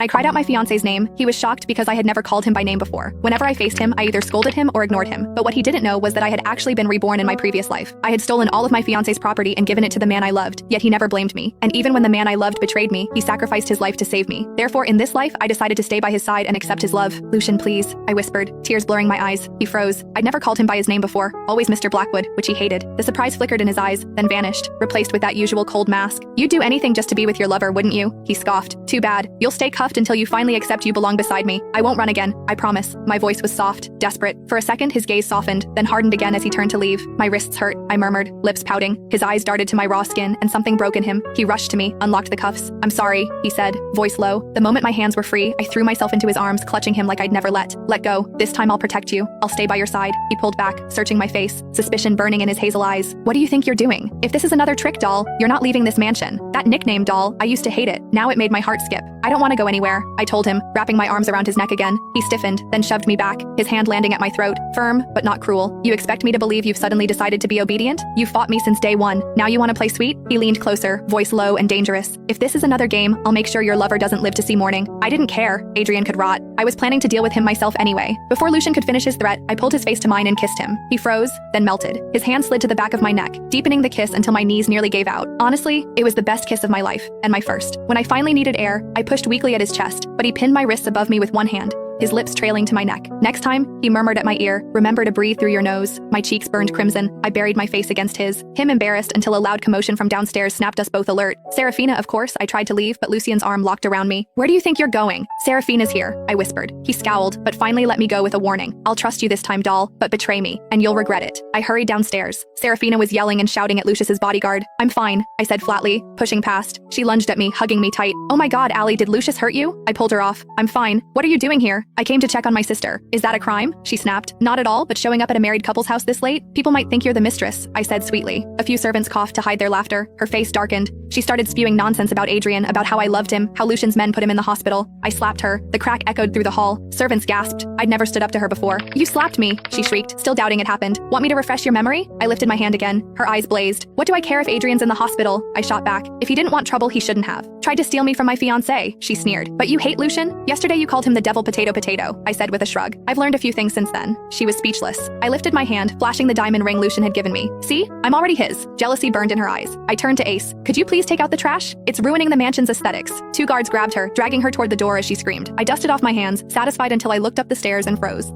I cried out my fiance's name. He was shocked because I had never called him by name before. Whenever I faced him, I either scolded him or ignored him. But what he didn't know was that I had actually been reborn in my previous life. I had stolen all of my fiance's property and given it to the man I loved, yet he never blamed me. And even when the man I loved betrayed me, he sacrificed his life to save me. Therefore, in this life, I decided to stay by his side and accept his love. Lucian, please, I whispered, tears blurring my eyes. He froze. I'd never called him by his name before, always Mr. Blackwood, which he hated. The surprise flickered in his eyes, then vanished, replaced with that usual cold mask. You'd do anything just to be with your lover, wouldn't you? He scoffed. Too bad. You'll stay cuffed until you finally accept you belong beside me. I won't run again, I promise. My voice was soft, desperate. For a second, his gaze softened, then hardened again as he turned to leave. My wrists hurt, I murmured, lips pouting. His eyes darted to my raw skin, and something broke in him. He rushed to me, unlocked the cuffs. I'm sorry, he said, voice low. The moment my hands were free, I threw myself into his arms, clutching him like I'd never let go. This time I'll protect you. I'll stay by your side. He pulled back, searching my face, suspicion burning in his hazel eyes. What do you think you're doing? If this is another trick, doll, you're not leaving this mansion. That nickname, doll, I used to hate it. Now it made my heart skip. I don't want to go anywhere, I told him, wrapping my arms around his neck again. He stiffened, then shoved me back, his hand landing at my throat, firm, but not cruel. You expect me to believe you've suddenly decided to be obedient? You fought me since day one. Now you want to play sweet? He leaned closer, voice low and dangerous. If this is another game, I'll make sure your lover doesn't live to see morning. I didn't care. Adrian could rot. I was planning to deal with him myself anyway. Before Lucian could finish his threat, I pulled his face to mine and kissed him. He froze, then melted. His hand slid to the back of my neck, deepening the kiss until my knees nearly gave out. Honestly, it was the best kiss of my life, and my first. When I finally needed air, I pushed weakly at his chest, but he pinned my wrists above me with one hand, his lips trailing to my neck. Next time, he murmured at my ear, remember to breathe through your nose. My cheeks burned crimson. I buried my face against his, him embarrassed until a loud commotion from downstairs snapped us both alert. Serafina, of course. I tried to leave, but Lucian's arm locked around me. Where do you think you're going? Serafina's here, I whispered. He scowled, but finally let me go with a warning. I'll trust you this time, doll, but betray me, and you'll regret it. I hurried downstairs. Serafina was yelling and shouting at Lucius's bodyguard. I'm fine, I said flatly, pushing past. She lunged at me, hugging me tight. Oh my god, Allie, did Lucius hurt you? I pulled her off. I'm fine. What are you doing here? I came to check on my sister. Is that a crime? She snapped. Not at all, but showing up at a married couple's house this late? People might think you're the mistress, I said sweetly. A few servants coughed to hide their laughter. Her face darkened. She started spewing nonsense about Adrian, about how I loved him, how Lucian's men put him in the hospital. I slapped her. The crack echoed through the hall. Servants gasped. I'd never stood up to her before. You slapped me, she shrieked, still doubting it happened. Want me to refresh your memory? I lifted my hand again. Her eyes blazed. What do I care if Adrian's in the hospital? I shot back. If he didn't want trouble, he shouldn't have. Tried to steal me from my fiancé, she sneered. But you hate Lucian? Yesterday you called him the devil potato, I said with a shrug. I've learned a few things since then. She was speechless. I lifted my hand, flashing the diamond ring Lucian had given me. See? I'm already his. Jealousy burned in her eyes. I turned to Ace. Could you please take out the trash? It's ruining the mansion's aesthetics. Two guards grabbed her, dragging her toward the door as she screamed. I dusted off my hands, satisfied until I looked up the stairs and froze.